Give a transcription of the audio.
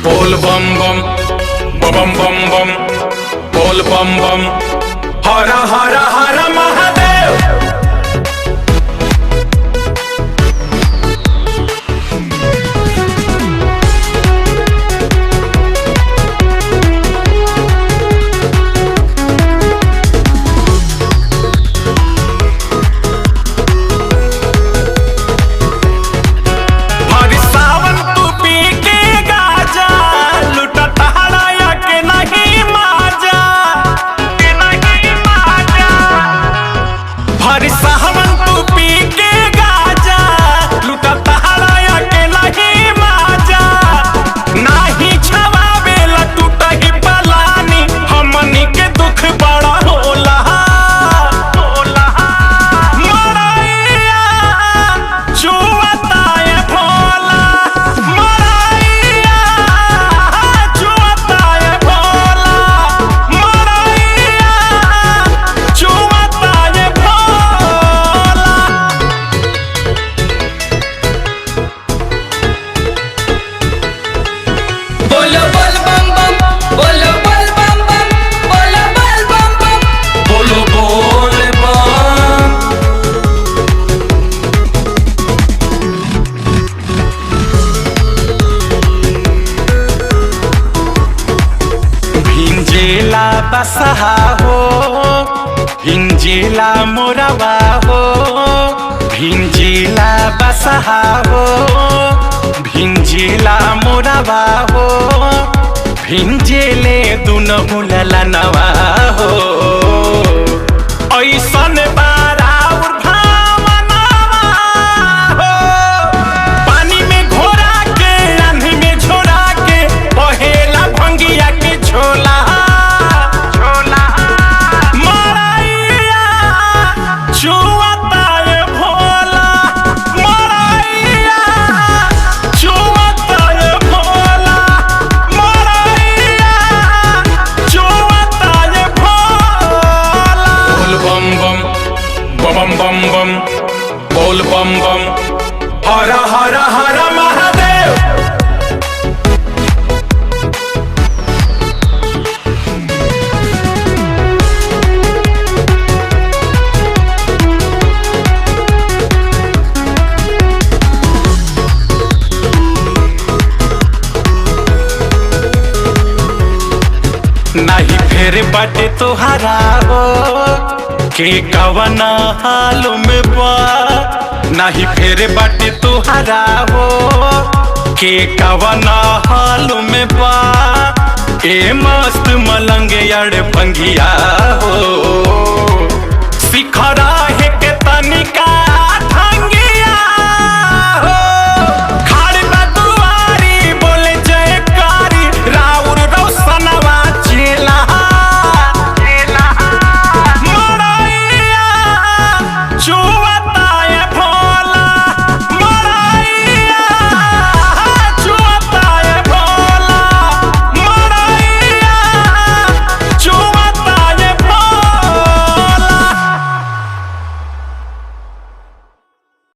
बोल बम बम बम बम बम बोल बम बम हर हर हर महादेव। बसहा हो भिंजिला मोरवा हो भिंजिला बसहा हो भिंजिला मोरवा हो भिंजिले दुनो मुलला नवा हो ऐसन बम बम बम बोल बम बम हर हर हर महादेव। नहीं फेर बाटे तोहरा हो के कवना हाल में बा नहीं फेर बाटे तोहरा हो के कवना हाल में बा ए मस्त मलंग अड़ भंगिया हो सिखरा है के